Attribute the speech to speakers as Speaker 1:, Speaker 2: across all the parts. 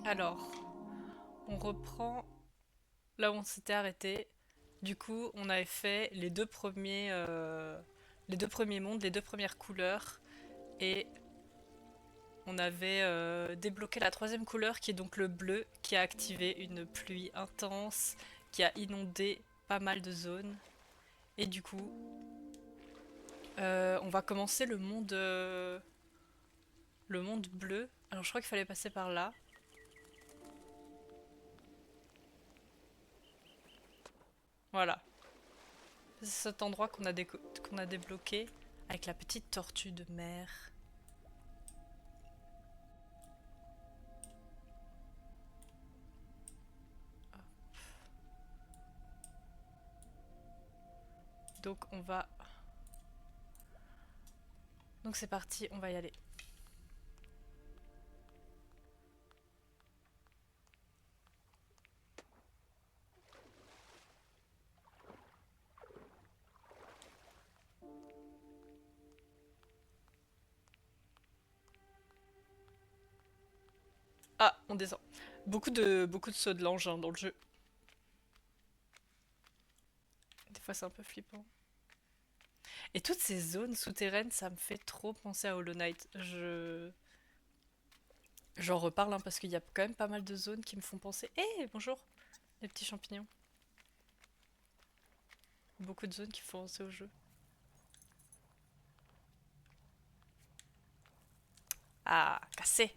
Speaker 1: Alors, on reprend là où on s'était arrêté. Du coup, on avait fait les deux premiers mondes, les deux premières couleurs, et on avait débloqué la troisième couleur qui est donc le bleu, qui a activé une pluie intense, qui a inondé pas mal de zones. Et du coup, on va commencer le monde bleu. Alors je crois qu'il fallait passer par là. Voilà. C'est cet endroit qu'on a débloqué avec la petite tortue de mer. Donc on va... Donc c'est parti, on va y aller. Ah, on descend. Beaucoup de sauts de l'engin dans le jeu. Des fois c'est un peu flippant. Et toutes ces zones souterraines, ça me fait trop penser à Hollow Knight. J'en reparle hein, parce qu'il y a quand même pas mal de zones qui me font penser. Eh, bonjour, les petits champignons. Beaucoup de zones qui font penser au jeu. Ah, cassé.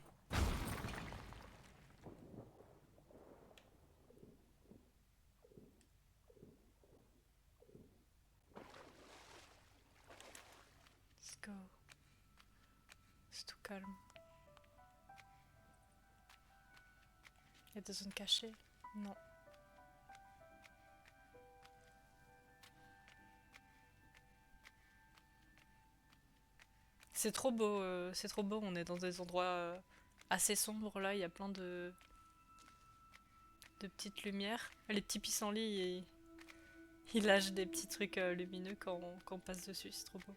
Speaker 1: Let's go. C'est tout calme. Il y a des zones cachées? Non. C'est trop beau. On est dans des endroits assez sombres là. Il y a plein de petites lumières. Les petits pissenlits, ils lâchent des petits trucs lumineux quand on passe dessus. C'est trop beau.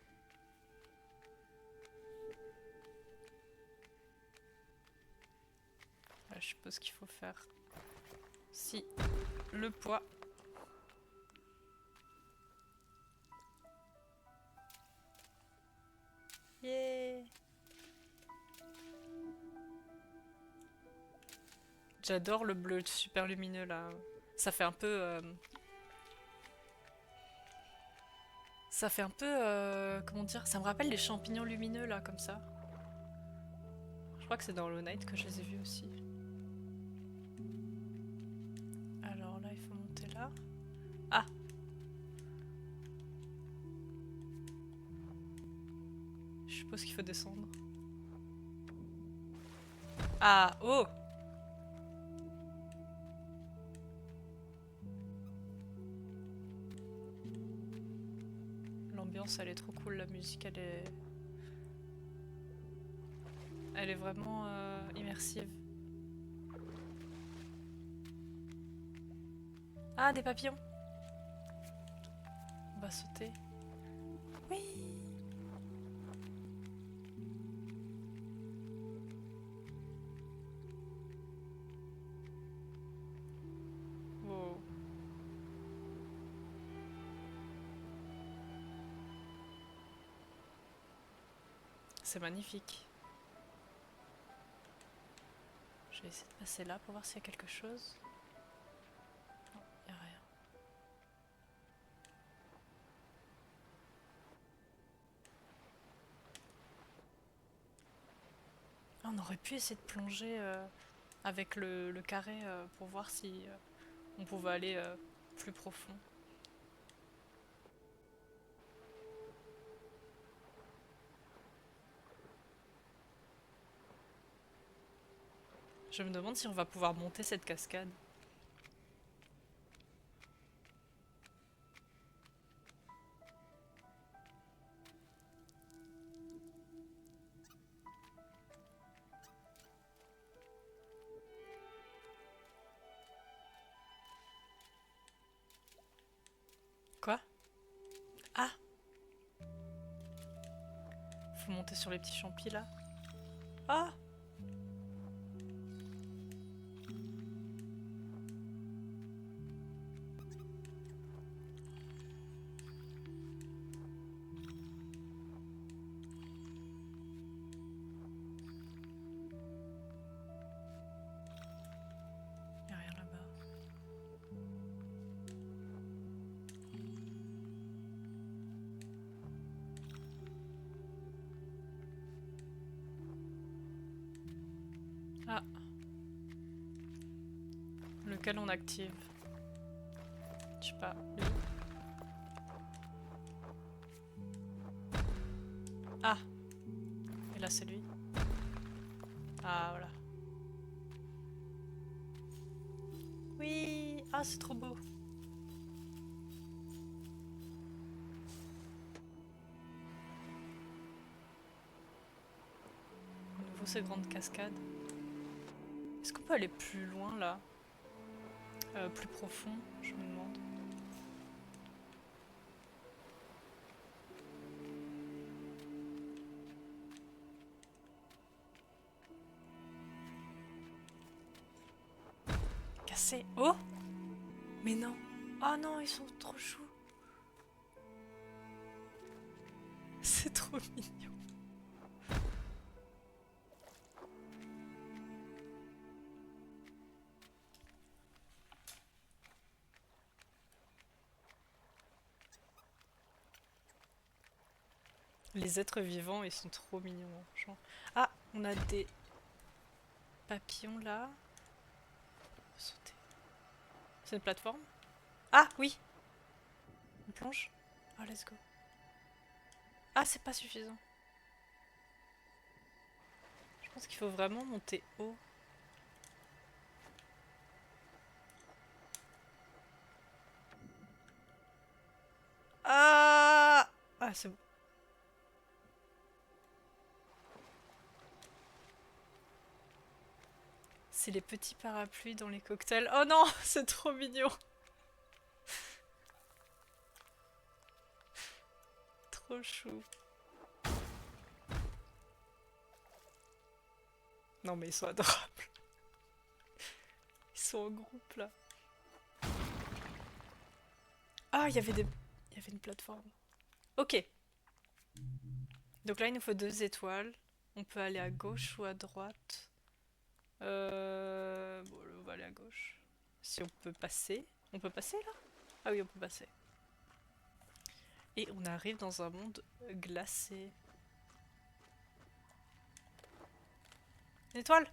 Speaker 1: Voilà, je suppose qu'il faut faire. Si, le poids. Yeah! J'adore le bleu super lumineux là. Ça fait un peu. Ça fait un peu. Comment dire? Ça me rappelle les champignons lumineux là, comme ça. Je crois que c'est dans Hollow Knight que je les ai vus aussi. Alors là, il faut monter là. Ah! Je suppose qu'il faut descendre. Ah! Oh! L'ambiance, elle est trop cool. La musique, elle est vraiment immersive. Ah, des papillons! On va sauter. Oui! Wow. C'est magnifique. Je vais essayer de passer là pour voir s'il y a quelque chose. Non, il n'y a rien. Ah, on aurait pu essayer de plonger avec le carré pour voir si on pouvait aller plus profond. Je me demande si on va pouvoir monter cette cascade. Quoi? Ah! Faut monter sur les petits champis là. Ah! Ah. Lequel on active? Je sais pas. Lui. Ah. Et là c'est lui. Ah voilà. Oui. Ah c'est trop beau. À nouveau ces grandes cascades. Est-ce qu'on peut aller plus loin là? Plus profond, je me demande. Cassé. Oh! Mais non! Oh non, ils sont trop choux! C'est trop mignon! Les êtres vivants, ils sont trop mignons. Franchement. Ah, on a des papillons là. On peut sauter. C'est une plateforme? Ah oui! On plonge? Ah, let's go. Ah, c'est pas suffisant. Je pense qu'il faut vraiment monter haut. Ah! Ah, c'est bon. C'est les petits parapluies dans les cocktails. Oh non, c'est trop mignon. Trop chou. Non mais ils sont adorables. Ils sont en groupe là. Ah, il y avait une plateforme. Ok. Donc là, il nous faut 2 étoiles. On peut aller à gauche ou à droite. Bon, on va aller à gauche. Si on peut passer. On peut passer là? Ah oui, on peut passer. Et on arrive dans un monde glacé. Une étoile!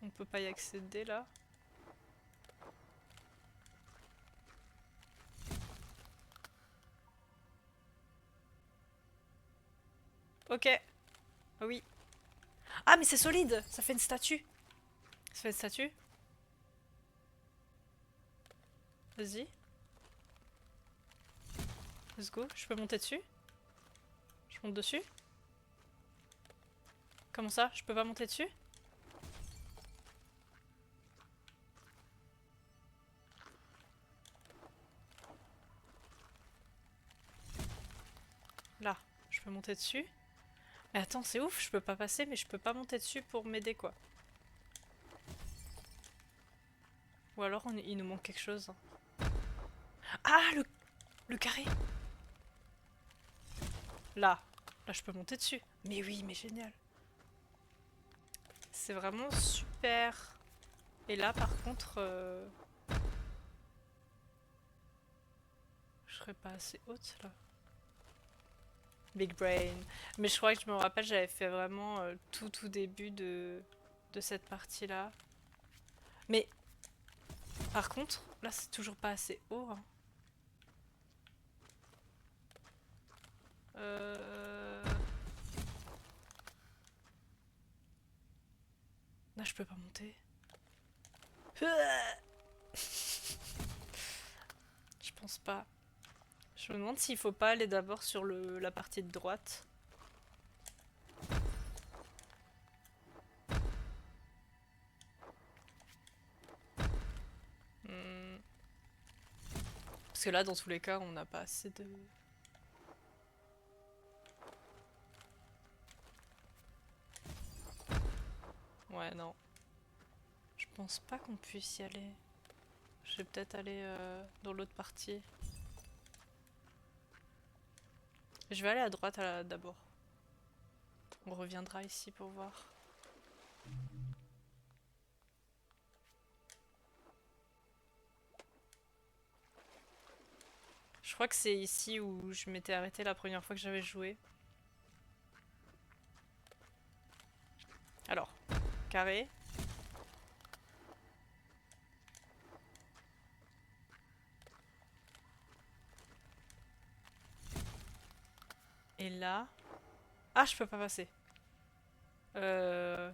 Speaker 1: On peut pas y accéder là. Ok. Ah oui. Ah mais c'est solide! Ça fait une statue. Ça fait une statue. Vas-y. Let's go. Je peux monter dessus? Je monte dessus? Comment ça? Je peux pas monter dessus? Là. Je peux monter dessus? Mais attends, c'est ouf, je peux pas passer, mais je peux pas monter dessus pour m'aider quoi. Ou alors il nous manque quelque chose. Ah, le carré! Là. Là, je peux monter dessus. Mais oui, mais génial. C'est vraiment super. Et là, par contre, je serais pas assez haute là. Big brain. Mais je crois que je me rappelle, j'avais fait vraiment tout début de cette partie-là. Mais par contre, là, c'est toujours pas assez haut. Hein. Là, je peux pas monter. Je pense pas. Je me demande s'il faut pas aller d'abord sur la partie de droite. Hmm. Parce que là, dans tous les cas, on n'a pas assez de... Ouais, non. Je pense pas qu'on puisse y aller. Je vais peut-être aller dans l'autre partie. Je vais aller à droite d'abord. On reviendra ici pour voir. Je crois que c'est ici où je m'étais arrêtée la première fois que j'avais joué. carré. Et là... Ah, je peux pas passer. Euh...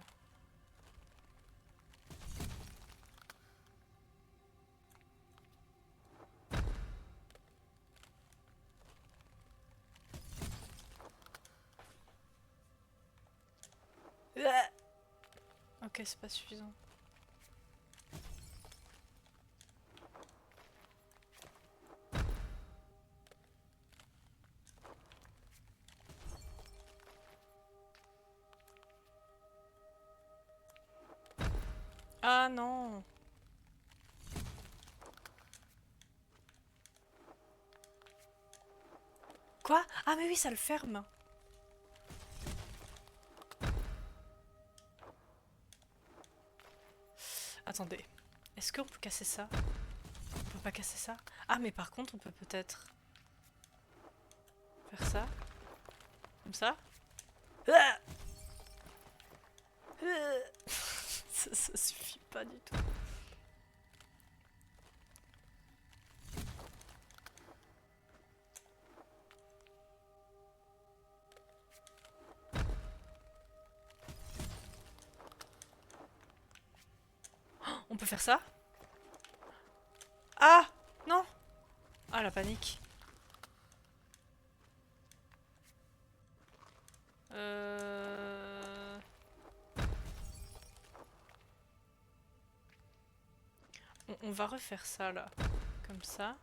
Speaker 1: Ok, c'est pas suffisant. Ah non! Quoi? Ah mais oui, ça le ferme! Attendez, est-ce qu'on peut casser ça? On peut pas casser ça? Ah mais par contre, on peut peut-être faire ça? Comme ça? Ah ça suffit pas du tout. On peut faire ça? Ah! Non! Ah la panique. Euh... on va refaire ça là. Comme ça.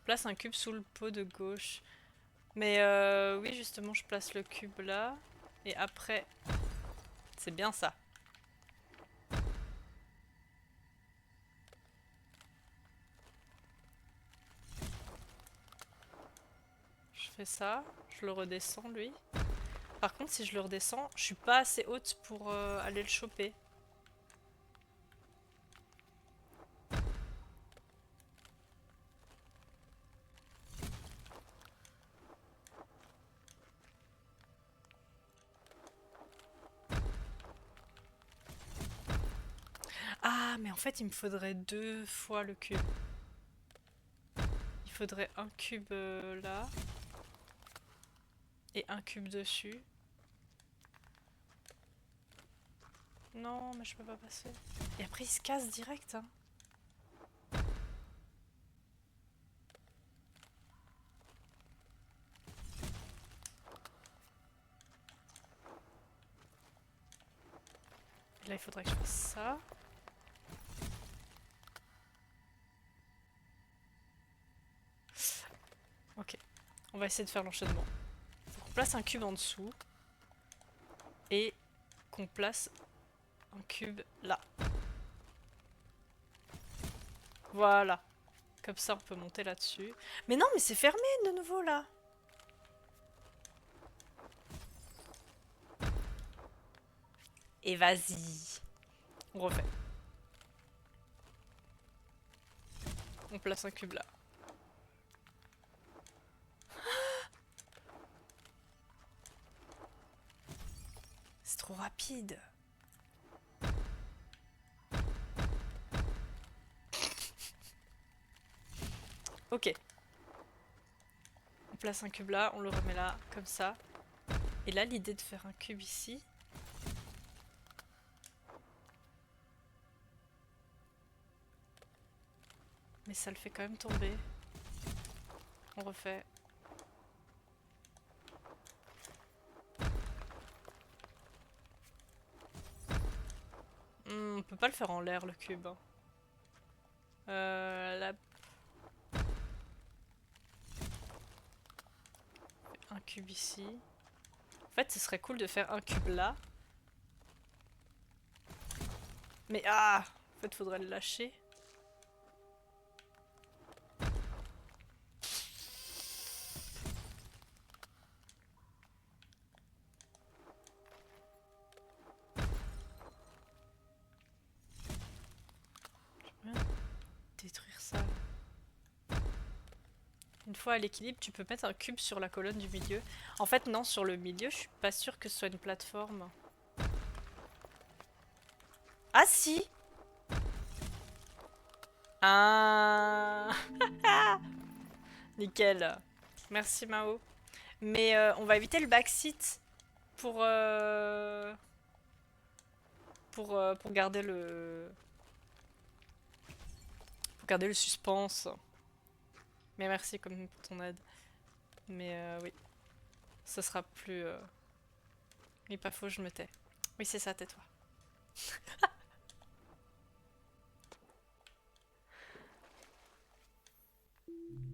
Speaker 1: Place un cube sous le pot de gauche. Mais oui, justement, je place le cube là. Et après... C'est bien ça. Je fais ça. Je le redescends, lui. Par contre, si je le redescends, je suis pas assez haute pour aller le choper. Ah, mais en fait, il me faudrait 2 fois le cube. Il faudrait un cube là. Et un cube dessus. Non, mais je peux pas passer. Et après, il se casse direct, hein. Et là, il faudrait que je fasse ça. Ok. On va essayer de faire l'enchaînement. Faut qu'on place un cube en dessous. Et qu'on place un cube là. Voilà. Comme ça, on peut monter là-dessus. Mais non, mais c'est fermé de nouveau là. Et vas-y. On refait. On place un cube là. C'est trop rapide. Ok. On place un cube là, on le remet là, comme ça. Et là, l'idée de faire un cube ici... Mais ça le fait quand même tomber. On refait. On peut pas le faire en l'air, le cube. Hein. Là... Un cube ici. En fait, ce serait cool de faire un cube là. Mais ah! En fait, faudrait le lâcher. Détruire ça. une fois à l'équilibre, tu peux mettre un cube sur la colonne du milieu. En fait, non, sur le milieu, je suis pas sûre que ce soit une plateforme. Ah si! Ah! Nickel. Merci Mao. Mais on va éviter le backseat pour, pour garder le... Pour garder le suspense. Mais merci comme pour ton aide. Mais oui, ça sera plus... Oui, pas faux, je me tais. Oui, c'est ça, tais-toi.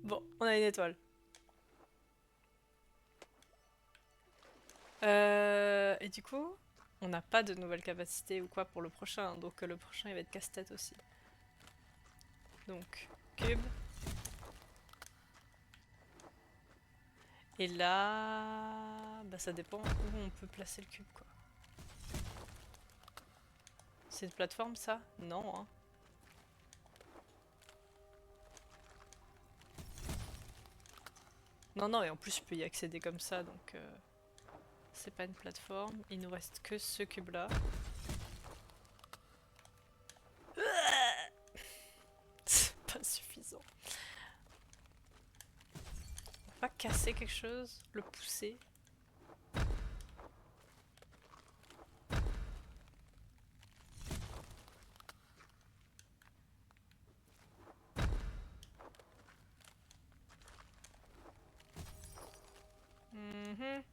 Speaker 1: Bon, on a une étoile. Et du coup, on n'a pas de nouvelles capacités ou quoi pour le prochain. Donc le prochain, il va être casse-tête aussi. Donc, cube. Et là... Bah ça dépend où on peut placer le cube, quoi. C'est une plateforme, ça? Non, hein. Non, non, et en plus, je peux y accéder comme ça, donc... c'est pas une plateforme. Il nous reste que ce cube-là. C'est pas suffisant. On va pas casser quelque chose? Le pousser? Mhm.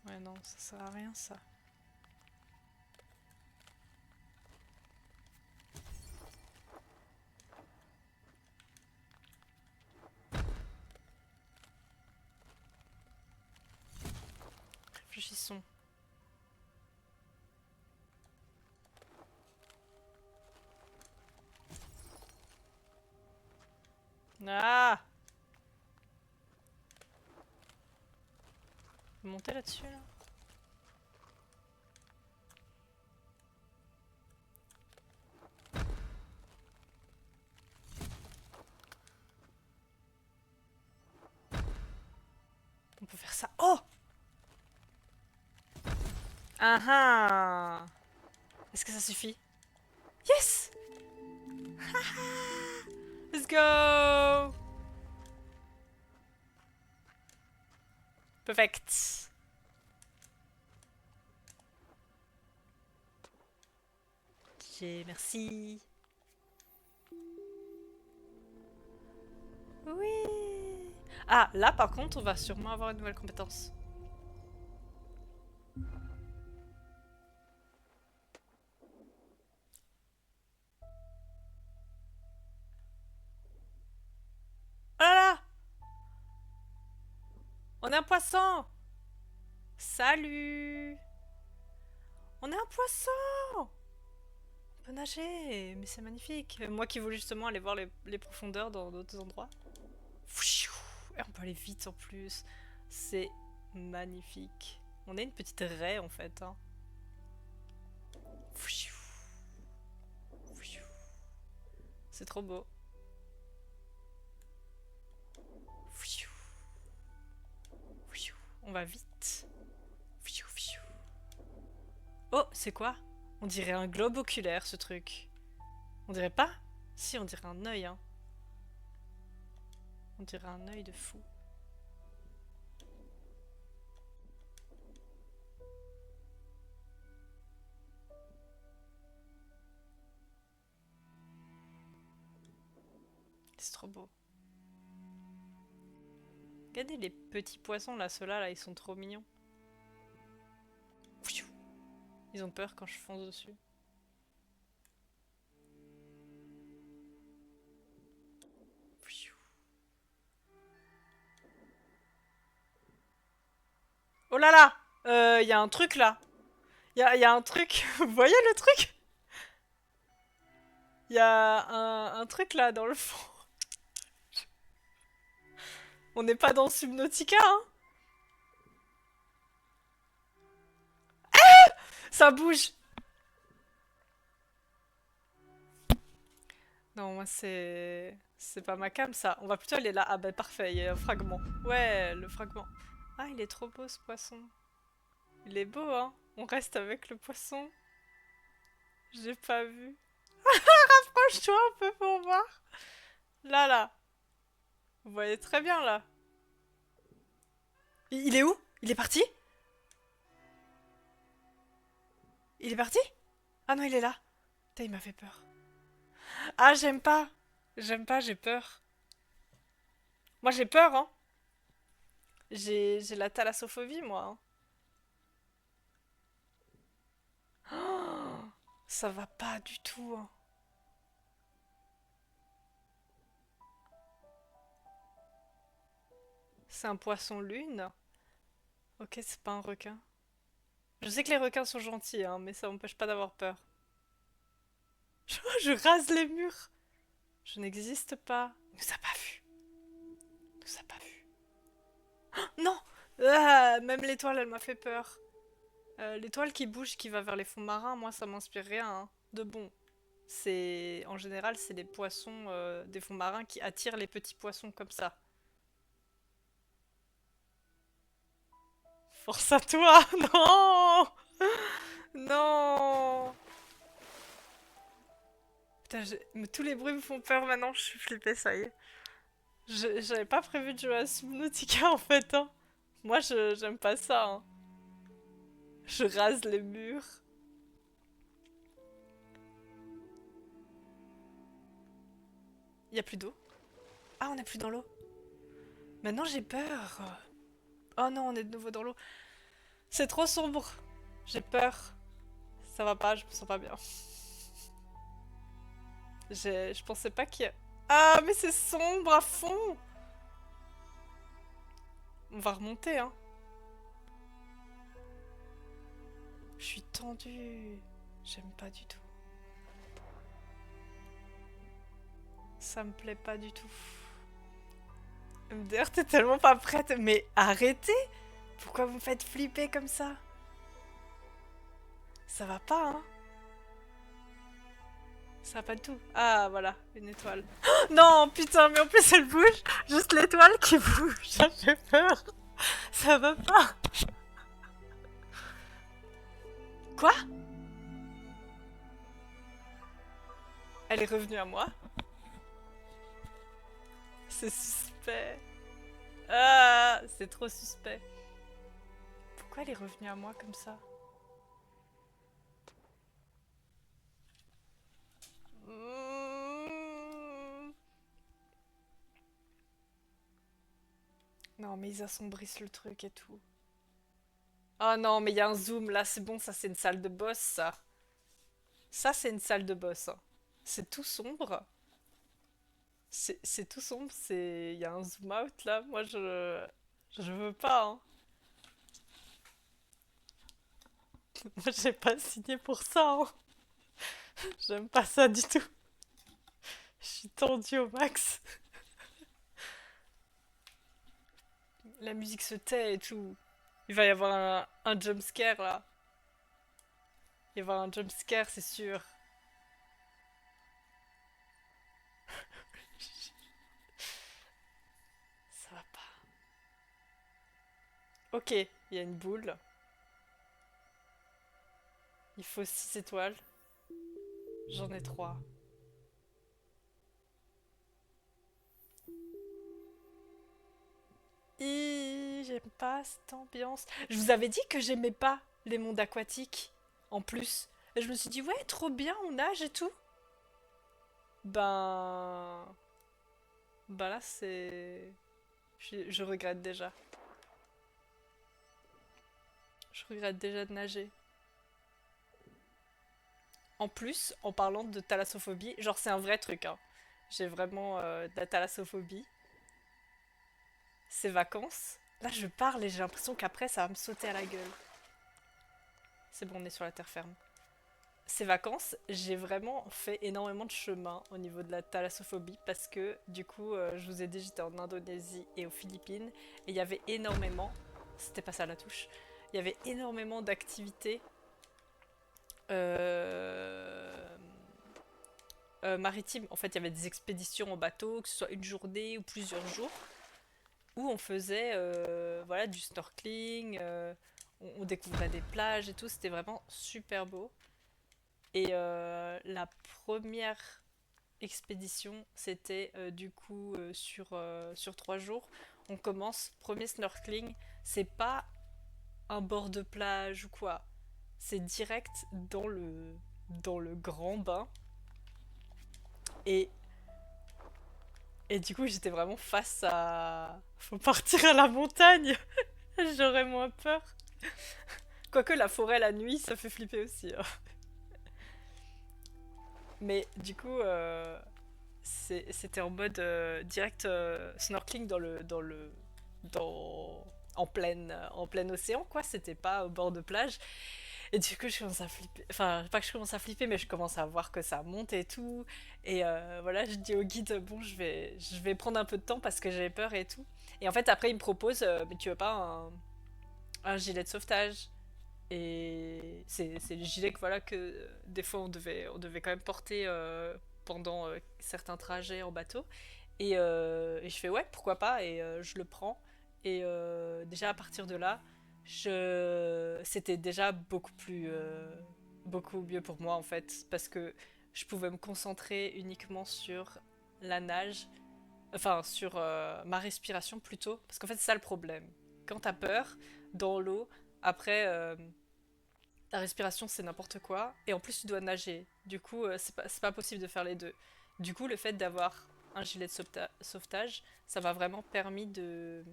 Speaker 1: Ouais, non, ça sert à rien, ça. Réfléchissons. Ah! Monter là-dessus, là? On peut faire ça. Oh! Ah ah! Est-ce que ça suffit? Yes! Let's go! Perfect. Ok, merci. Oui! Ah, là par contre, on va sûrement avoir une nouvelle compétence. Oh là là! On est un poisson! Salut! On est un poisson! On peut nager, mais c'est magnifique. Moi qui voulais justement aller voir les profondeurs dans d'autres endroits. Et on peut aller vite en plus. C'est magnifique. On a une petite raie en fait. Hein. C'est trop beau. On va vite. Oh, c'est quoi? On dirait un globe oculaire ce truc. On dirait pas? Si, on dirait un œil. Hein. On dirait un œil de fou. C'est trop beau. Regardez les petits poissons là, ceux-là, là, ils sont trop mignons. Ils ont peur quand je fonce dessus. Oh là là! Y a un truc là! Y a un truc! Vous voyez le truc? Y a un truc là dans le fond. On n'est pas dans Subnautica, hein? Ça bouge! Non, moi c'est... C'est pas ma cam ça. On va plutôt aller là. Ah bah parfait, il y a un fragment. Ouais, le fragment. Ah, il est trop beau ce poisson. Il est beau, hein. On reste avec le poisson. J'ai pas vu. Approche-toi un peu pour voir. Là, là. Vous voyez très bien là. Il est où? Il est parti? Il est parti? Ah non, il est là. Putain, il m'a fait peur. Ah, j'aime pas. J'aime pas, j'ai peur. Moi, j'ai peur, hein. J'ai la thalassophobie, moi, hein. Oh, ça va pas du tout, hein. C'est un poisson lune. Ok, c'est pas un requin. Je sais que les requins sont gentils, hein, mais ça m'empêche pas d'avoir peur. Je rase les murs. Je n'existe pas. Il nous a pas vu. Il nous a pas vu. Non! Ah, même l'étoile, elle m'a fait peur. L'étoile qui bouge, qui va vers les fonds marins, moi, ça m'inspire rien, hein, de bon. C'est en général, c'est les poissons des fonds marins qui attirent les petits poissons comme ça. Force à toi! Non! Non! Putain, mais tous les bruits me font peur maintenant, je suis flippée, ça y est. J'avais pas prévu de jouer à Subnautica en fait, hein. Moi, j'aime pas ça, hein. Je rase les murs. Y a plus d'eau. Ah, on est plus dans l'eau. Maintenant, j'ai peur. Oh non, on est de nouveau dans l'eau. C'est trop sombre. J'ai peur. Ça va pas, je me sens pas bien. Je pensais pas qu'il y a... Ah, mais c'est sombre à fond. On va remonter, hein. Je suis tendue. J'aime pas du tout. Ça me plaît pas du tout. MDR, t'es tellement pas prête. Mais arrêtez! Pourquoi vous me faites flipper comme ça? Ça va pas, hein? Ça va pas du tout. Ah, voilà, une étoile. Oh, non, putain, mais en plus elle bouge. Juste l'étoile qui bouge. Ça fait peur. Ça va pas. Quoi? Elle est revenue à moi. C'est suspect. Ah, c'est trop suspect. Pourquoi elle est revenue à moi comme ça? Mmh. Non, mais ils assombrissent le truc et tout. Oh non, mais il y a un zoom là, c'est bon, ça c'est une salle de boss, ça. Ça c'est une salle de boss, hein. C'est tout sombre. C'est tout sombre, c'est... Il y a un zoom out là, moi je... Je veux pas, hein. Moi j'ai pas signé pour ça, hein. J'aime pas ça du tout. Je suis tendue au max. La musique se tait et tout. Il va y avoir un jump scare là. Il va y avoir un jump scare, c'est sûr. Ça va pas. Ok, il y a une boule. Il faut 6 étoiles. J'en ai 3. J'aime pas cette ambiance. Je vous avais dit que j'aimais pas les mondes aquatiques. En plus. Et je me suis dit, ouais, trop bien, on nage et tout. Ben... Ben là, c'est... Je regrette déjà. Je regrette déjà de nager. En plus, en parlant de thalassophobie, genre c'est un vrai truc, hein. J'ai vraiment de la thalassophobie. Ces vacances. Là, je parle et j'ai l'impression qu'après, ça va me sauter à la gueule. C'est bon, on est sur la terre ferme. Ces vacances, j'ai vraiment fait énormément de chemin au niveau de la thalassophobie parce que, du coup, je vous ai dit, j'étais en Indonésie et aux Philippines et il y avait énormément, c'était pas ça la touche, il y avait énormément d'activités euh, maritime. En fait, il y avait des expéditions en bateau, que ce soit une journée ou plusieurs jours, où on faisait voilà, du snorkeling, on découvrait des plages et tout. C'était vraiment super beau. Et la première expédition, c'était du coup sur 3 jours. On commence, premier snorkeling, c'est pas un bord de plage ou quoi, c'est direct dans le grand bain. Et, et du coup, j'étais vraiment face à. Faut partir à la montagne, j'aurais moins peur. Quoique la forêt la nuit, ça fait flipper aussi, hein. Mais du coup, c'était en mode direct snorkeling en plein océan, quoi. C'était pas au bord de plage. Et du coup, je commence à flipper. Enfin, pas que je commence à flipper, mais je commence à voir que ça monte et tout. Et voilà, je dis au guide, bon, je vais prendre un peu de temps parce que j'ai peur et tout. Et en fait, après, il me propose, mais tu veux pas un gilet de sauvetage? Et c'est le gilet que, voilà, que des fois, on devait quand même porter pendant certains trajets en bateau. Et je fais, ouais, pourquoi pas? Et je le prends. Et déjà, à partir de là, c'était déjà beaucoup mieux pour moi en fait, parce que je pouvais me concentrer uniquement sur la nage, enfin sur ma respiration plutôt, parce qu'en fait c'est ça le problème. Quand t'as peur dans l'eau, après ta respiration c'est n'importe quoi, et en plus tu dois nager. Du coup c'est pas possible de faire les deux. Du coup le fait d'avoir un gilet de sauvetage, ça m'a vraiment permis de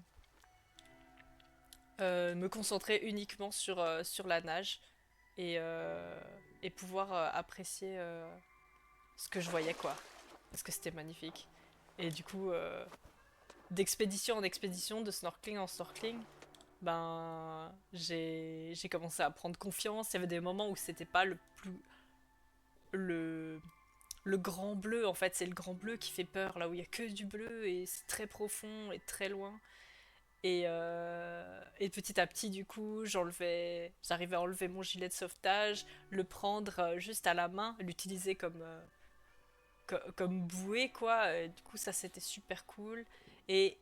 Speaker 1: me concentrer uniquement sur la nage et, et pouvoir apprécier ce que je voyais, quoi. Parce que c'était magnifique. Et du coup, d'expédition en expédition, de snorkeling en snorkeling, ben j'ai commencé à prendre confiance. Il y avait des moments où c'était pas le le grand bleu, en fait, c'est le grand bleu qui fait peur, là où il y a que du bleu et c'est très profond et très loin. Et petit à petit, du coup, j'arrivais à enlever mon gilet de sauvetage, le prendre juste à la main, l'utiliser comme bouée, quoi. Et du coup, ça, c'était super cool. Et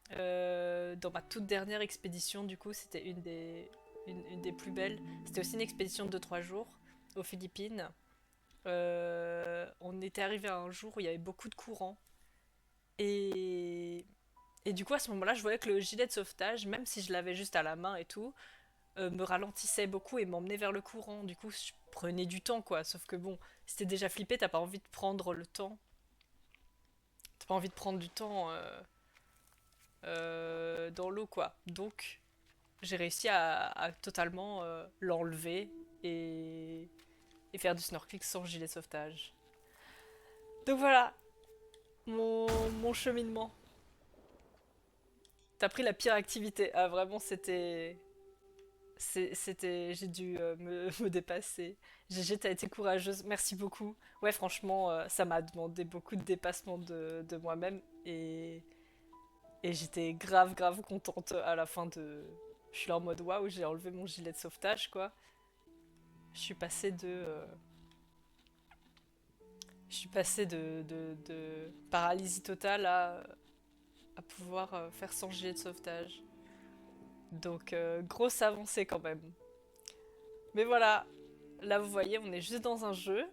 Speaker 1: dans ma toute dernière expédition, du coup, c'était une des plus belles. C'était aussi une expédition de 3 jours aux Philippines. On était arrivé à un jour où il y avait beaucoup de courant. Et Et du coup, à ce moment-là, je voyais que le gilet de sauvetage, même si je l'avais juste à la main et tout, me ralentissait beaucoup et m'emmenait vers le courant. Du coup, je prenais du temps, quoi. Sauf que bon, si t'es déjà flippé, t'as pas envie de prendre le temps. T'as pas envie de prendre du temps dans l'eau, quoi. Donc, j'ai réussi à totalement l'enlever et, et faire du snorkeling sans gilet de sauvetage. Donc voilà, mon cheminement. T'as pris la pire activité. Ah, vraiment, j'ai dû me dépasser. GG, t'as été courageuse, merci beaucoup. Ouais, franchement, ça m'a demandé beaucoup de dépassement de moi-même et j'étais grave, grave contente à la fin de. Je suis là en mode waouh, j'ai enlevé mon gilet de sauvetage, quoi. Je suis passée de paralysie totale à pouvoir faire sans gilet de sauvetage. Donc, grosse avancée quand même. Mais voilà, là vous voyez, on est juste dans un jeu.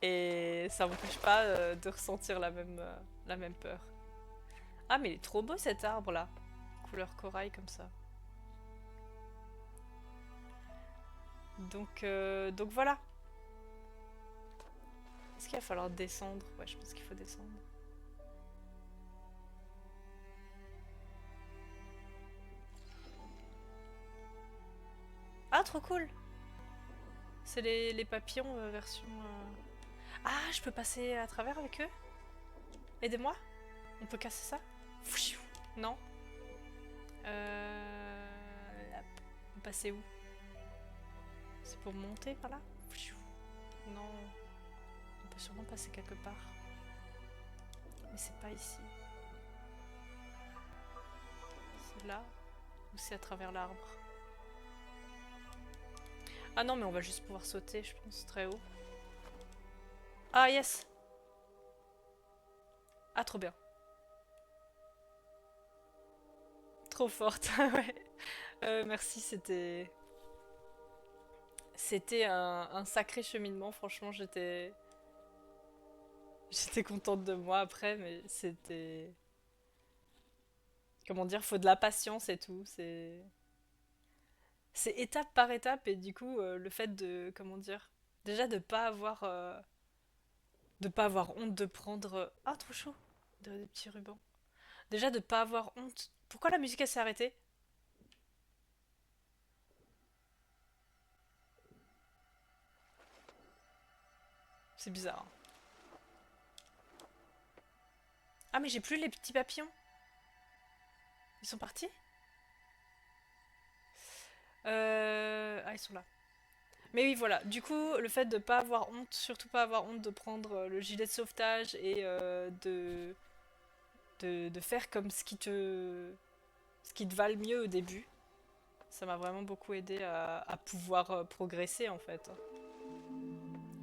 Speaker 1: Et ça m'empêche pas de ressentir la même peur. Ah, mais il est trop beau cet arbre là. Couleur corail comme ça. Donc voilà. Est-ce qu'il va falloir descendre? Ouais, je pense qu'il faut descendre. Ah, trop cool! C'est les papillons version. Ah, je peux passer à travers avec eux? Aidez-moi? On peut casser ça? Pfiou. Non? On passait où? C'est pour monter par là? Pfiou. Non. On peut sûrement passer quelque part. Mais c'est pas ici. C'est là ou c'est à travers l'arbre? Ah non, mais on va juste pouvoir sauter, je pense, très haut. Ah yes. Ah trop bien. Trop forte. Ouais. Merci, c'était un sacré cheminement. Franchement, j'étais contente de moi après, mais c'était comment dire, faut de la patience et tout. C'est étape par étape et du coup le fait de comment dire, déjà de pas avoir honte de prendre ah trop chaud des petits rubans. Déjà de pas avoir honte. Pourquoi la musique elle s'est arrêtée? C'est bizarre, hein. Ah mais j'ai plus les petits papillons. Ils sont partis? Ah ils sont là. Mais oui, voilà. Du coup, le fait de pas avoir honte, surtout pas avoir honte de prendre le gilet de sauvetage et de faire comme ce qui te va le mieux au début, ça m'a vraiment beaucoup aidé à pouvoir progresser en fait.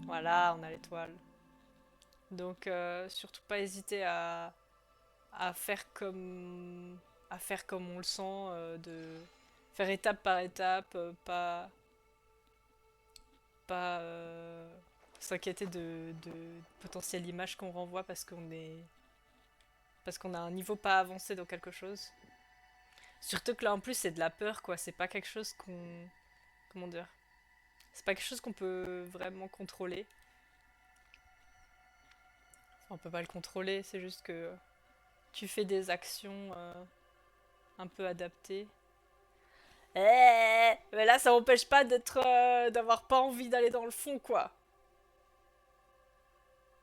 Speaker 1: Voilà, on a l'étoile. Donc, surtout pas hésiter à faire à faire comme on le sent, de faire étape par étape, pas s'inquiéter de potentielle image qu'on renvoie parce qu'on a un niveau pas avancé dans quelque chose. Surtout que là en plus c'est de la peur quoi, c'est pas quelque chose qu'on comment dire, c'est pas quelque chose qu'on peut vraiment contrôler. Enfin, on peut pas le contrôler, c'est juste que tu fais des actions un peu adaptées. Mais là ça m'empêche pas d'avoir pas envie d'aller dans le fond quoi.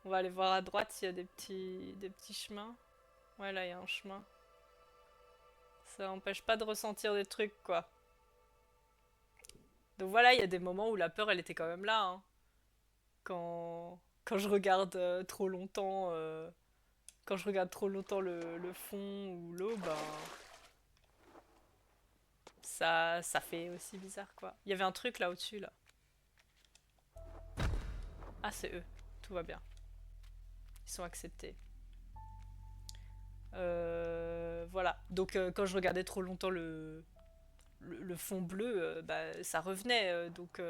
Speaker 1: On va aller voir à droite s'il y a des petits chemins. Ouais là il y a un chemin. Ça empêche pas de ressentir des trucs, quoi. Donc voilà, il y a des moments où la peur, elle était quand même là, hein. Quand je regarde trop longtemps, quand je regarde trop longtemps le fond ou l'eau, ben ça fait aussi bizarre, quoi. Il y avait un truc là au-dessus, là. Ah, c'est eux. Tout va bien. Ils sont acceptés. Voilà. Donc quand je regardais trop longtemps le fond bleu, bah, ça revenait. Donc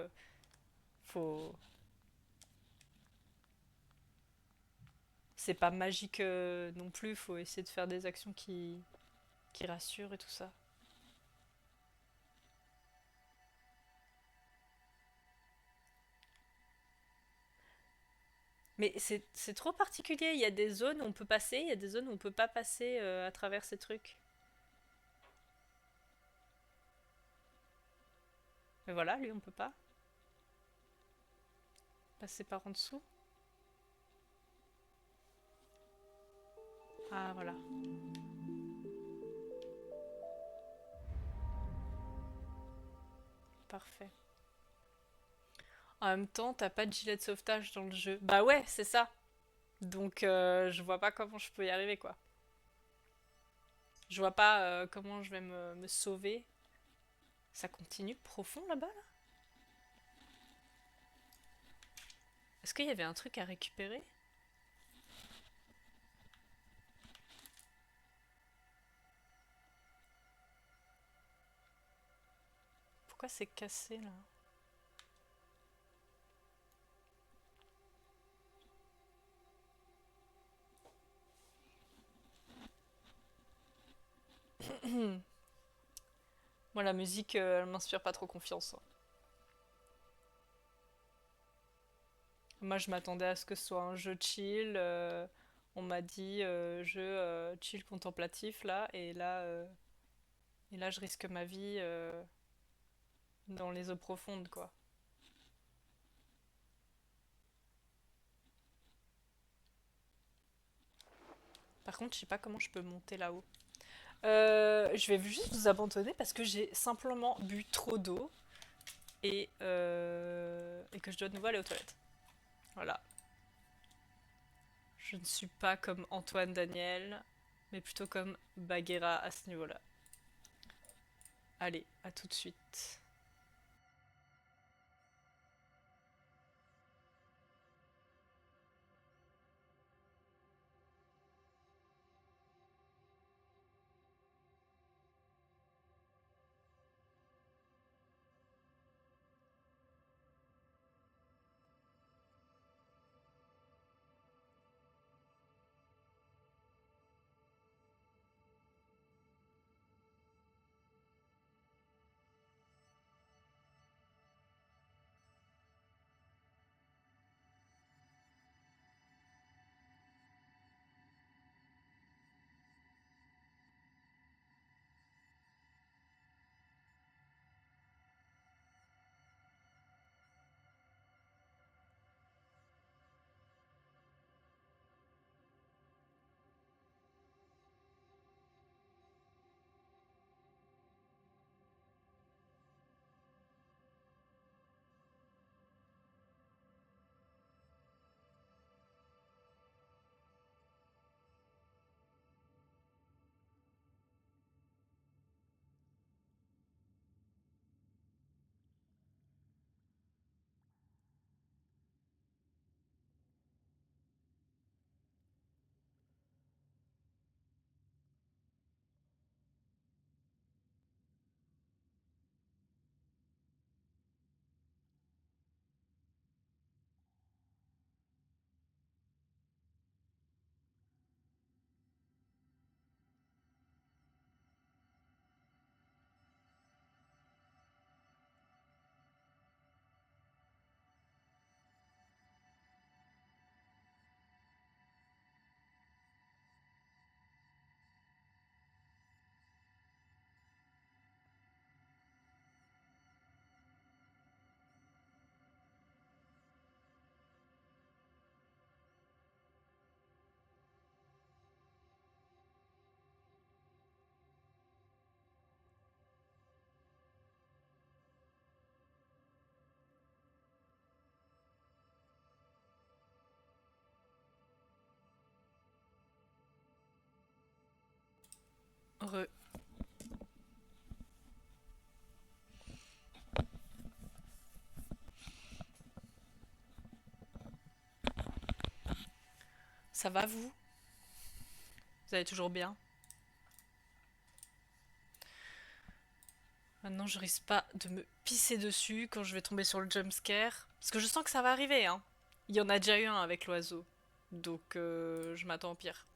Speaker 1: faut, c'est pas magique non plus, faut essayer de faire des actions qui rassurent et tout ça. Mais c'est trop particulier, il y a des zones où on peut passer, il y a des zones où on peut pas passer à travers ces trucs. Mais voilà, lui on peut pas passer par en dessous. Ah voilà, parfait. En même temps, t'as pas de gilet de sauvetage dans le jeu. Bah ouais, c'est ça. Donc je vois pas comment je peux y arriver quoi. Je vois pas comment je vais me sauver. Ça continue profond là-bas là? Est-ce qu'il y avait un truc à récupérer? Pourquoi c'est cassé là? Moi la musique elle m'inspire pas trop confiance, hein. Moi, je m'attendais à ce que ce soit un jeu chill. On m'a dit jeu chill contemplatif là, et là, je risque ma vie dans les eaux profondes, quoi. Par contre, je sais pas comment je peux monter là-haut. Je vais juste vous abandonner parce que j'ai simplement bu trop d'eau et que je dois de nouveau aller aux toilettes. Voilà. Je ne suis pas comme Antoine Daniel, mais plutôt comme Bagheera à ce niveau-là. Allez, à tout de suite. Re. Ça va vous? Vous allez toujours bien? Maintenant, je risque pas de me pisser dessus quand je vais tomber sur le jumpscare. Parce que je sens que ça va arriver, hein. Il y en a déjà eu un avec l'oiseau. Donc, je m'attends au pire.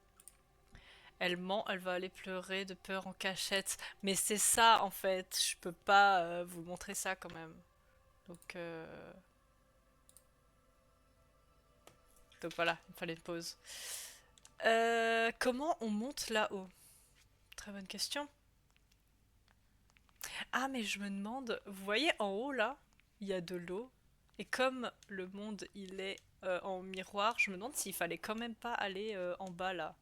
Speaker 1: Elle ment, elle va aller pleurer de peur en cachette. Mais c'est ça, en fait. Je peux pas vous montrer ça quand même. Donc, donc voilà, il me fallait une pause. Comment on monte là-haut? Très bonne question. Ah, mais je me demande, vous voyez en haut là, il y a de l'eau. Et comme le monde il est en miroir, je me demande s'il fallait quand même pas aller en bas là.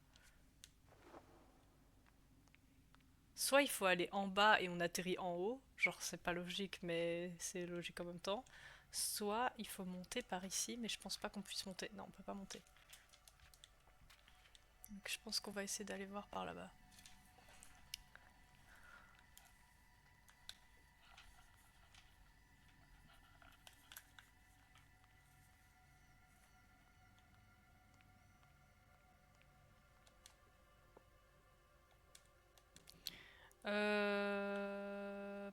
Speaker 1: Soit il faut aller en bas et on atterrit en haut, genre c'est pas logique mais c'est logique en même temps. Soit il faut monter par ici, mais je pense pas qu'on puisse monter. Non, on peut pas monter. Donc je pense qu'on va essayer d'aller voir par là-bas.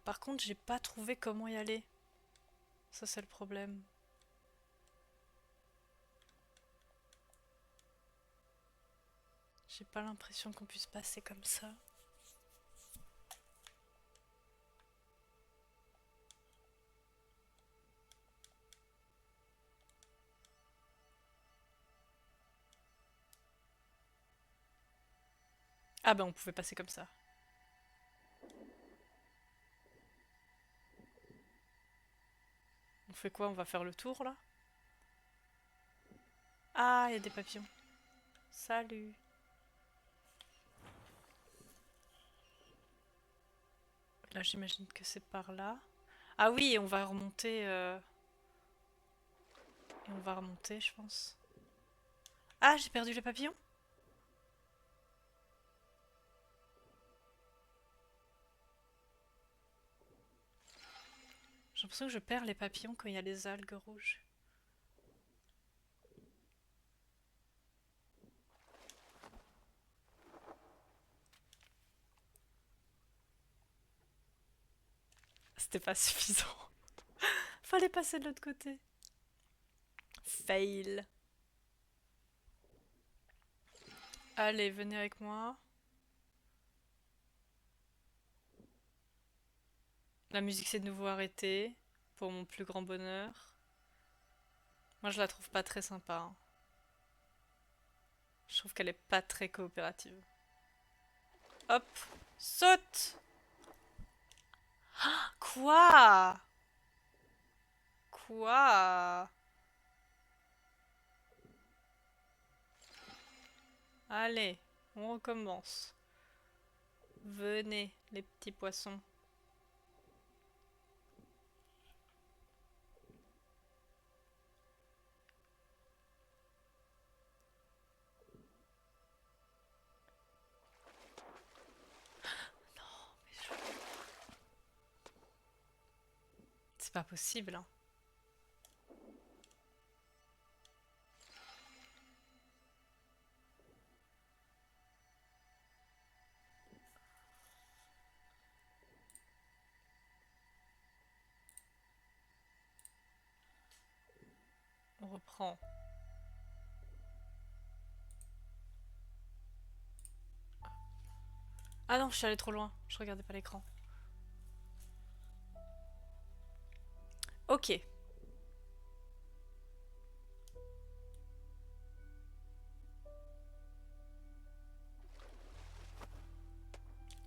Speaker 1: Par contre, j'ai pas trouvé comment y aller. Ça, c'est le problème. J'ai pas l'impression qu'on puisse passer comme ça. Ah ben, on pouvait passer comme ça. On fait quoi? On va faire le tour là? Ah, il y a des papillons. Salut. Là, j'imagine que c'est par là. Ah oui, et on va remonter. Et on va remonter, je pense. Ah, j'ai perdu les papillons? J'ai l'impression que je perds les papillons quand il y a les algues rouges. C'était pas suffisant. Fallait passer de l'autre côté. Fail. Allez, venez avec moi. La musique s'est de nouveau arrêtée, pour mon plus grand bonheur. Moi, je la trouve pas très sympa, hein. Je trouve qu'elle est pas très coopérative. Hop, saute! Quoi? Quoi? Allez, on recommence. Venez, les petits poissons. C'est pas possible, hein. On reprend. Ah non, je suis allée trop loin. Je regardais pas l'écran. Ok.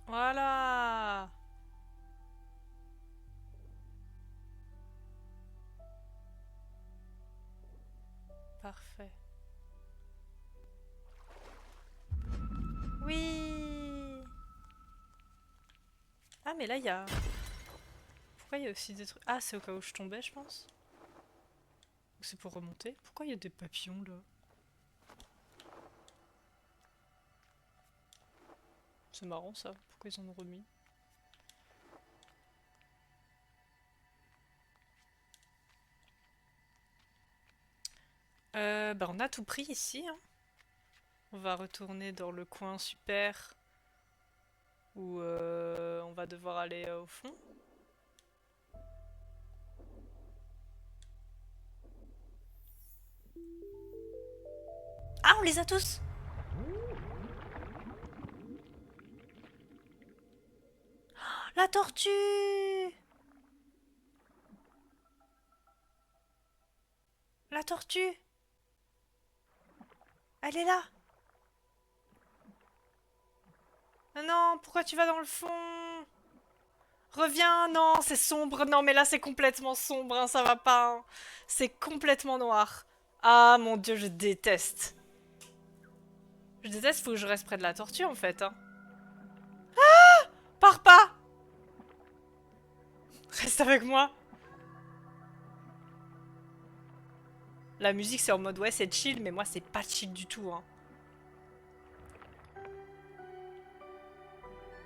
Speaker 1: Voilà. Parfait. Oui. Ah, mais là, il y a... Pourquoi il y a aussi des trucs... Ah, c'est au cas où je tombais, je pense. Ou c'est pour remonter? Pourquoi il y a des papillons, là? C'est marrant ça, pourquoi ils en ont remis? Bah on a tout pris ici, hein. On va retourner dans le coin super où on va devoir aller au fond. Ah, on les a tous! La tortue! La tortue! Elle est là! Ah non, pourquoi tu vas dans le fond? Reviens, non, c'est sombre. Non, mais là, c'est complètement sombre, hein, ça va pas. Hein. C'est complètement noir. Ah mon dieu, je déteste. Je déteste, faut que je reste près de la tortue en fait. Hein. Pars pas! Reste avec moi. La musique, c'est en mode ouais, c'est chill, mais moi, c'est pas chill du tout. Hein.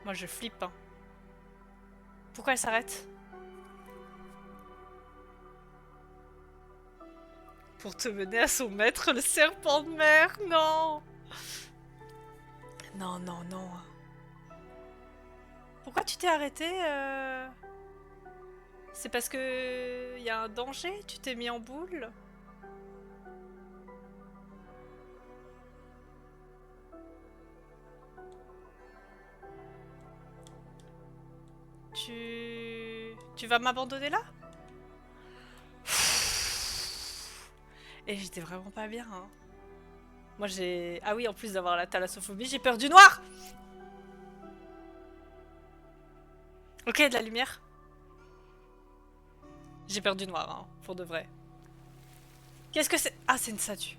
Speaker 1: Moi, je flippe. Hein. Pourquoi elle s'arrête? Pour te mener à son maître, le serpent de mer. Non! Non, non, non. Pourquoi tu t'es arrêté C'est parce que y a un danger? Tu t'es mis en boule? Tu vas m'abandonner là? Et j'étais vraiment pas bien. Hein. Moi j'ai... Ah oui, en plus d'avoir la thalassophobie, j'ai peur du noir. Ok, de la lumière. J'ai peur du noir, hein, pour de vrai. Qu'est-ce que c'est? Ah, c'est une statue.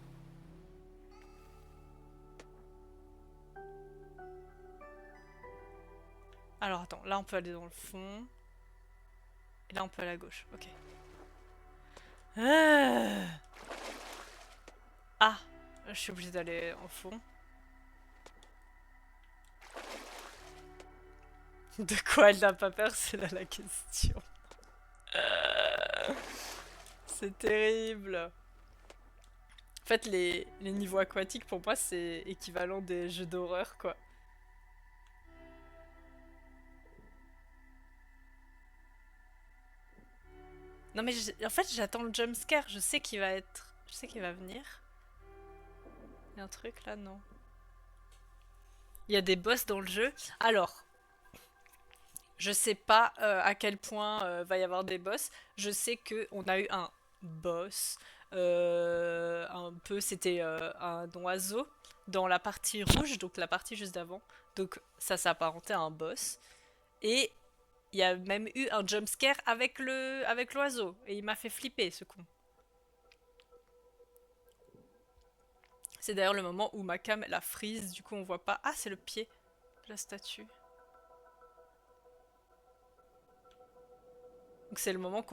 Speaker 1: Alors attends, là on peut aller dans le fond. Et là on peut aller à gauche, ok. Ah, je suis obligée d'aller au fond. De quoi elle n'a pas peur, c'est là la question. C'est terrible. En fait, les niveaux aquatiques, pour moi, c'est équivalent des jeux d'horreur, quoi. Non mais en fait, j'attends le jumpscare. Je sais qu'il va être... Je sais qu'il va venir. Il y a un truc là, non. Il y a des boss dans le jeu. Alors, je sais pas à quel point va y avoir des boss. Je sais que on a eu un boss. Un peu, c'était un oiseau dans la partie rouge, donc la partie juste d'avant. Donc ça s'apparentait à un boss. Et il y a même eu un jumpscare avec l'oiseau. Et il m'a fait flipper, ce con. C'est d'ailleurs le moment où ma cam la freeze, du coup on voit pas. Ah, c'est le pied de la statue. Donc c'est le moment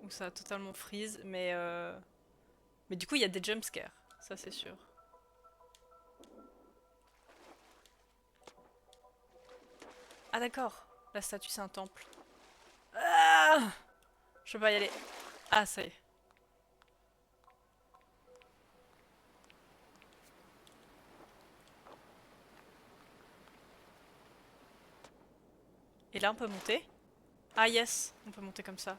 Speaker 1: où ça a totalement freeze, mais du coup il y a des jumpscares, ça c'est sûr. Ah d'accord, la statue c'est un temple. Ah, je peux pas y aller. Ah ça y est. Et là on peut monter. Ah yes, on peut monter comme ça.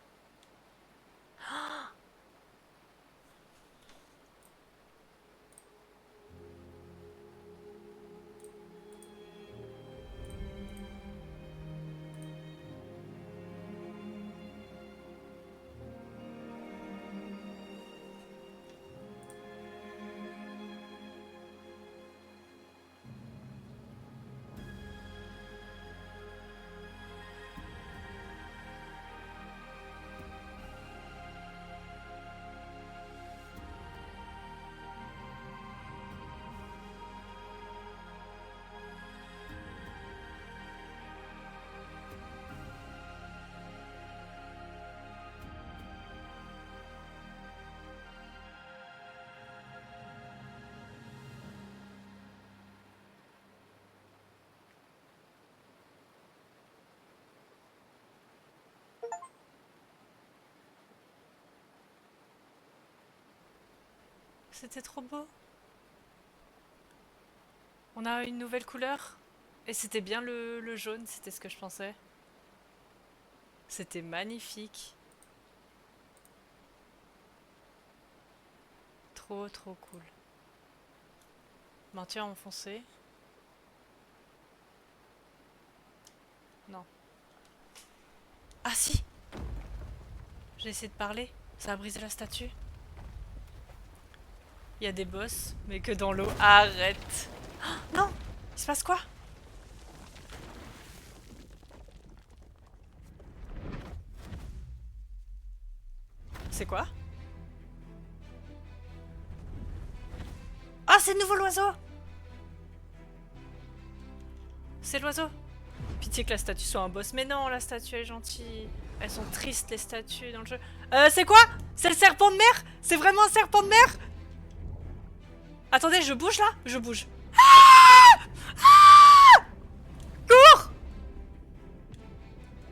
Speaker 1: c'était trop beau. On a une nouvelle couleur. Et c'était bien le jaune, c'était ce que je pensais. C'était magnifique. Trop trop cool. Maintien enfoncé. Non. Ah si! J'ai essayé de parler. Ça a brisé la statue. Il y a des boss, mais que dans l'eau. Arrête! Oh, non! Il se passe quoi? C'est quoi? Ah, c'est le nouveau l'oiseau! C'est l'oiseau! Pitié que la statue soit un boss. Mais non, la statue est gentille. Elles sont tristes, les statues dans le jeu. C'est quoi? C'est le serpent de mer? C'est vraiment un serpent de mer? Attendez, je bouge là? Je bouge. Cours!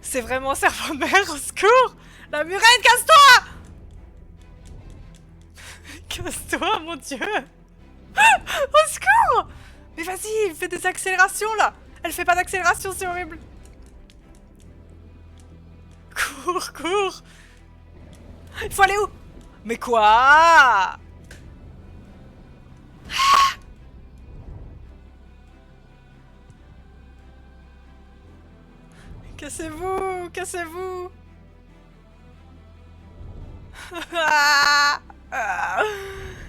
Speaker 1: C'est vraiment un serpent de mer, au secours! La murène, casse-toi! Casse-toi, mon dieu! Au secours! Mais vas-y, fais des accélérations là! Elle fait pas d'accélération, c'est horrible! Cours, cours! Il faut aller où? Mais quoi? Cassez-vous! Cassez-vous!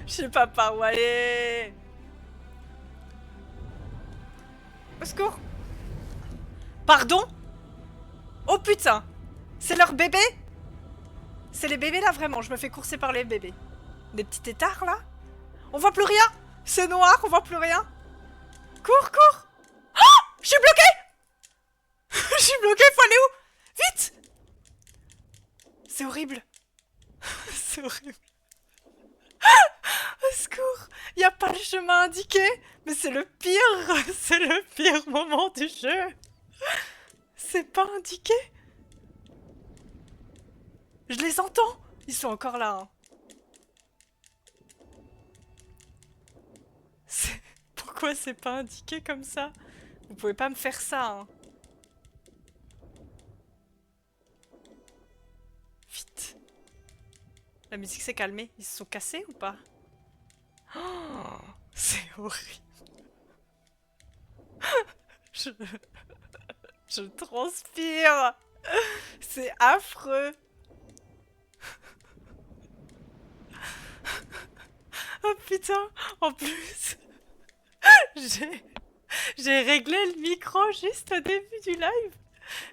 Speaker 1: Je sais pas par où aller! Au secours! Pardon? Oh putain! C'est leur bébé? C'est les bébés là vraiment, je me fais courser par les bébés. Des petits têtards là? On voit plus rien! C'est noir, on voit plus rien! Cours, cours! Oh! Je suis bloqué! Je suis bloqué, faut aller où? Vite! C'est horrible! C'est horrible! Au secours! Y a pas le chemin indiqué! Mais c'est le pire! C'est le pire moment du jeu! C'est pas indiqué! Je les entends! Ils sont encore là. Hein. Pourquoi c'est pas indiqué comme ça? Vous pouvez pas me faire ça. Hein. Vite. La musique s'est calmée. Ils se sont cassés ou pas? Oh, c'est horrible. Je... Je transpire. C'est affreux. Oh putain, en plus, j'ai réglé le micro juste au début du live.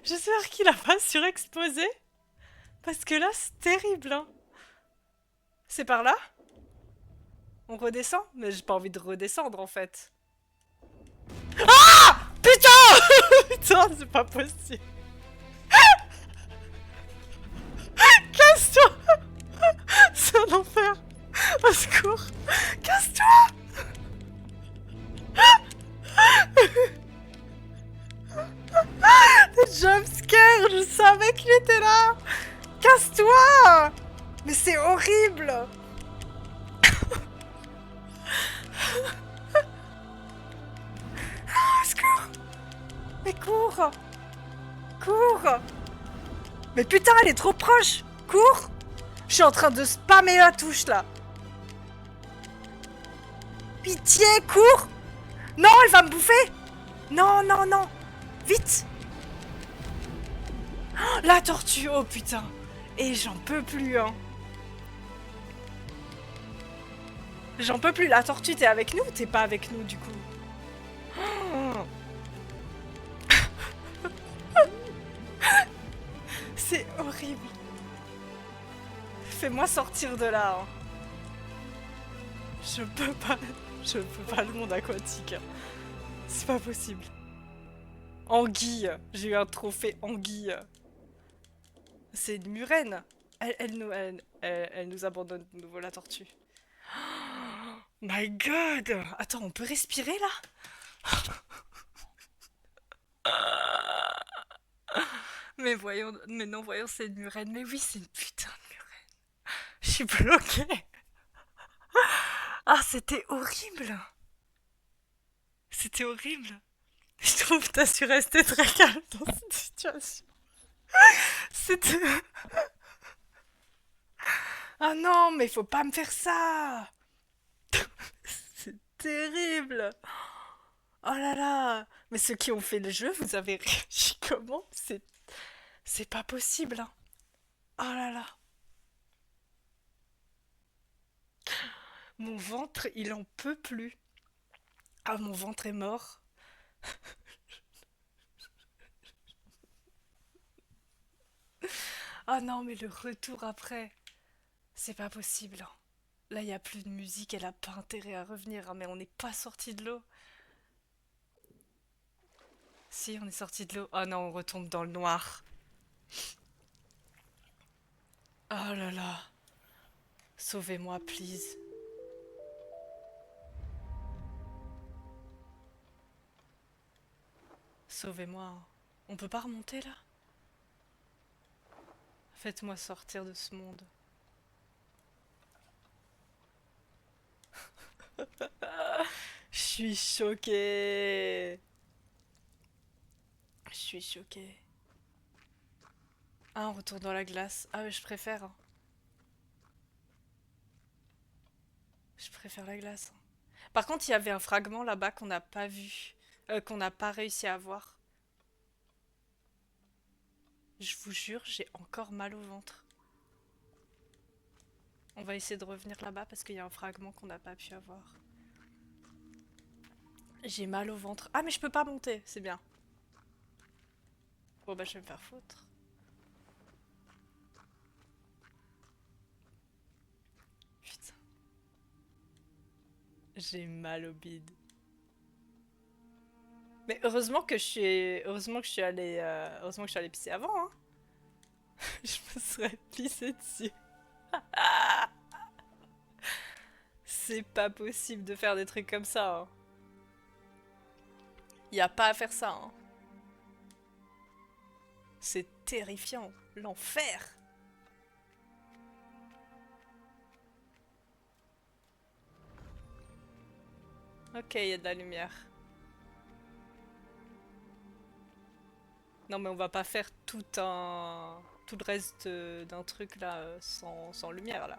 Speaker 1: J'espère qu'il a pas surexposé. Parce que là, c'est terrible. Hein. C'est par là? On redescend? Mais j'ai pas envie de redescendre en fait. Ah! Putain! Putain, c'est pas possible. Casse-toi! C'est un enfer. Au secours! Casse-toi! Des jumpscares, je savais qu'il était là! Casse-toi! Mais c'est horrible! Au secours! Mais cours! Cours! Mais putain, elle est trop proche! Cours! Je suis en train de spammer la touche là! Pitié, cours! Non, elle va me bouffer! Non, non, non! Vite! Oh, la tortue! Oh putain! Et j'en peux plus, hein! J'en peux plus! La tortue, t'es avec nous ou t'es pas avec nous du coup? Oh. C'est horrible! Fais-moi sortir de là! Hein. Je peux pas le monde aquatique. C'est pas possible. Anguille. J'ai eu un trophée anguille. C'est une murène. Elle nous abandonne de nouveau la tortue. Oh my god. Attends, on peut respirer là? Mais voyons, mais non, voyons, c'est une murène. Mais oui, c'est une putain de murène. Je suis bloquée. Ah, c'était horrible. C'était horrible. Je trouve que t'as su rester très calme dans cette situation. C'était... Ah non, mais faut pas me faire ça. C'est terrible. Oh là là. Mais ceux qui ont fait le jeu, vous avez réagi comment? C'est pas possible, hein. Oh là là. Mon ventre, il en peut plus. Ah, mon ventre est mort. Ah non, mais le retour après, c'est pas possible, hein. Là, il y a plus de musique, elle a pas intérêt à revenir, hein, mais on n'est pas sorti de l'eau. Si, on est sorti de l'eau. Oh non, on retombe dans le noir. Oh là là. Sauvez-moi, please. Sauvez-moi, hein. On peut pas remonter là? Faites-moi sortir de ce monde. Je suis choquée. Je suis choquée. Ah, on retourne dans la glace. Ah, mais je préfère, hein. Je préfère la glace, hein. Par contre, il y avait un fragment là-bas qu'on n'a pas vu. Qu'on n'a pas réussi à voir. Je vous jure, j'ai encore mal au ventre. On va essayer de revenir là-bas parce qu'il y a un fragment qu'on n'a pas pu avoir. J'ai mal au ventre. Ah, mais je peux pas monter, c'est bien. Bon, bah, je vais me faire foutre. Putain, j'ai mal au bide. Mais heureusement que je suis allée pisser avant, hein. Je me serais pissé dessus. C'est pas possible de faire des trucs comme ça, hein. Y a pas à faire ça, hein. C'est terrifiant. L'enfer. Ok, il y a de la lumière. Non, mais on va pas faire tout le reste d'un truc là sans lumière là.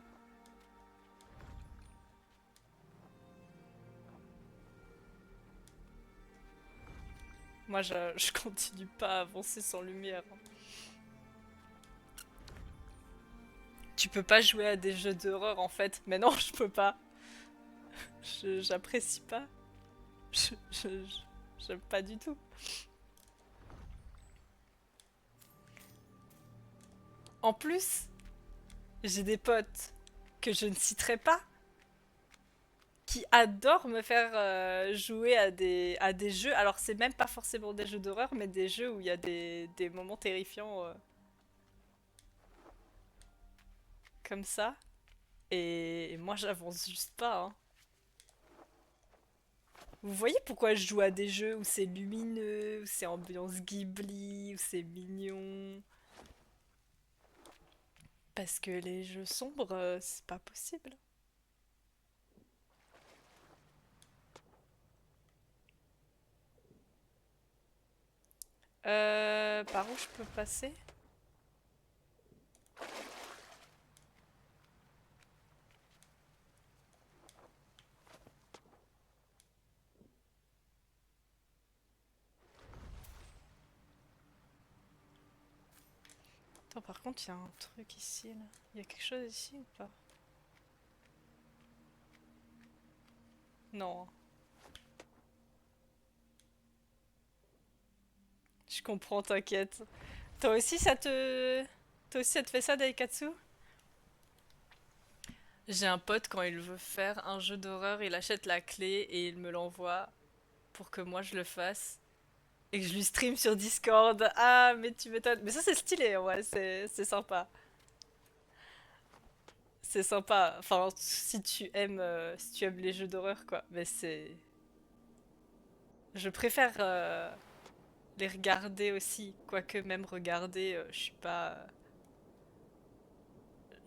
Speaker 1: Moi, je continue pas à avancer sans lumière, hein. Tu peux pas jouer à des jeux d'horreur en fait. Mais non, je peux pas. J'apprécie pas. Je, je- J'aime pas du tout. En plus, j'ai des potes que je ne citerai pas qui adorent me faire jouer à des jeux. Alors, c'est même pas forcément des jeux d'horreur, mais des jeux où il y a des moments terrifiants comme ça. Et moi, j'avance juste pas, hein. Vous voyez pourquoi je joue à des jeux où c'est lumineux, où c'est ambiance Ghibli, où c'est mignon? Parce que les jeux sombres, c'est pas possible. Par où je peux passer? Attends, par contre, il y a un truc ici, là. Il y a quelque chose ici ou pas? Non, je comprends, t'inquiète. Toi aussi, ça te... Toi aussi, ça te fait ça, Daikatsu? J'ai un pote, quand il veut faire un jeu d'horreur, il achète la clé et il me l'envoie pour que moi je le fasse. Et que je lui stream sur Discord. Ah, mais tu m'étonnes. Mais ça, c'est stylé, ouais, c'est sympa. C'est sympa. Enfin, si tu aimes les jeux d'horreur, quoi. Mais c'est... Je préfère les regarder aussi. Quoique même regarder, je suis pas...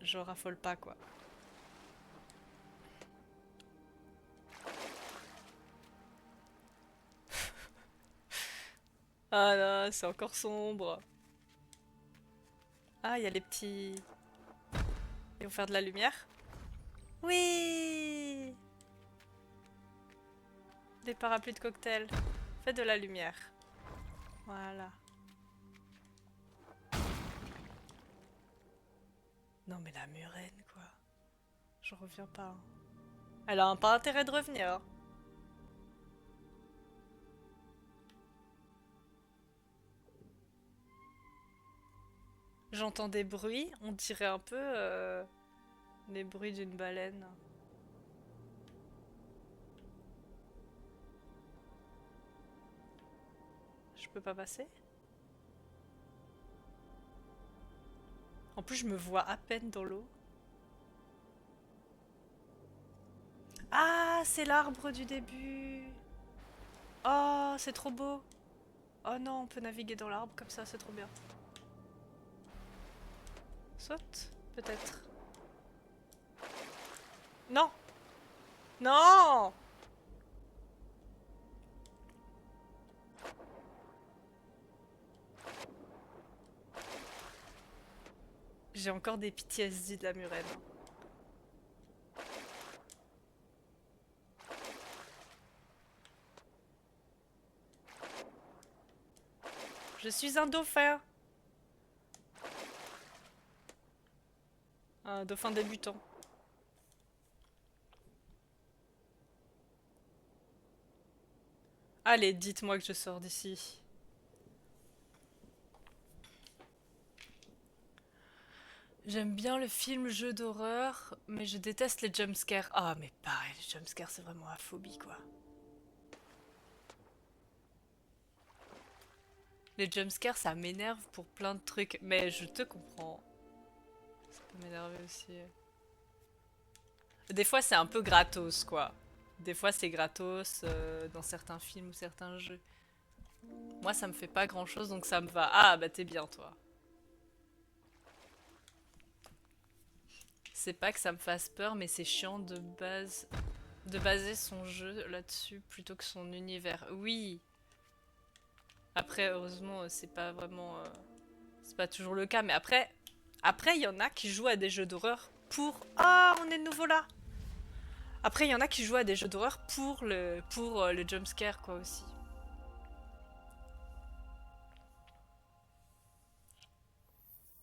Speaker 1: Je raffole pas, quoi. Ah là, c'est encore sombre. Ah, il y a les petits... Ils vont faire de la lumière. Oui! Des parapluies de cocktail. Faites de la lumière. Voilà. Non mais la murène, quoi. Je reviens pas, hein. Elle a pas intérêt de revenir, hein. J'entends des bruits, on dirait un peu les bruits d'une baleine. Je peux pas passer? En plus, je me vois à peine dans l'eau. Ah, c'est l'arbre du début. Oh, c'est trop beau. Oh non, on peut naviguer dans l'arbre comme ça, c'est trop bien. Saute, peut-être. Non! Non! J'ai encore des PTSD de la murène. Je suis un dauphin. Un dauphin débutant. Allez, dites-moi que je sors d'ici. J'aime bien le film jeu d'horreur, mais je déteste les jumpscares. Ah, mais pareil, les jumpscares, c'est vraiment ma phobie, quoi. Les jumpscares, ça m'énerve pour plein de trucs, mais je te comprends. Ça peut m'énerver aussi. Des fois, c'est un peu gratos, quoi. Des fois, c'est gratos dans certains films ou certains jeux. Moi, ça me fait pas grand-chose, donc ça me va. Ah, bah t'es bien, toi. C'est pas que ça me fasse peur, mais c'est chiant de baser son jeu là-dessus plutôt que son univers. Oui. Après, heureusement, c'est pas vraiment, c'est pas toujours le cas, mais après, il y en a qui jouent à des jeux d'horreur pour. Ah, on est de nouveau là. Après, il y en a qui jouent à des jeux d'horreur pour le jumpscare, quoi, aussi.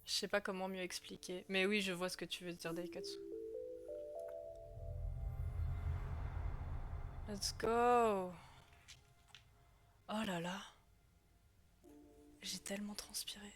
Speaker 1: Je sais pas comment mieux expliquer. Mais oui, je vois ce que tu veux dire, Daikatsu. Let's go! Oh là là, j'ai tellement transpiré.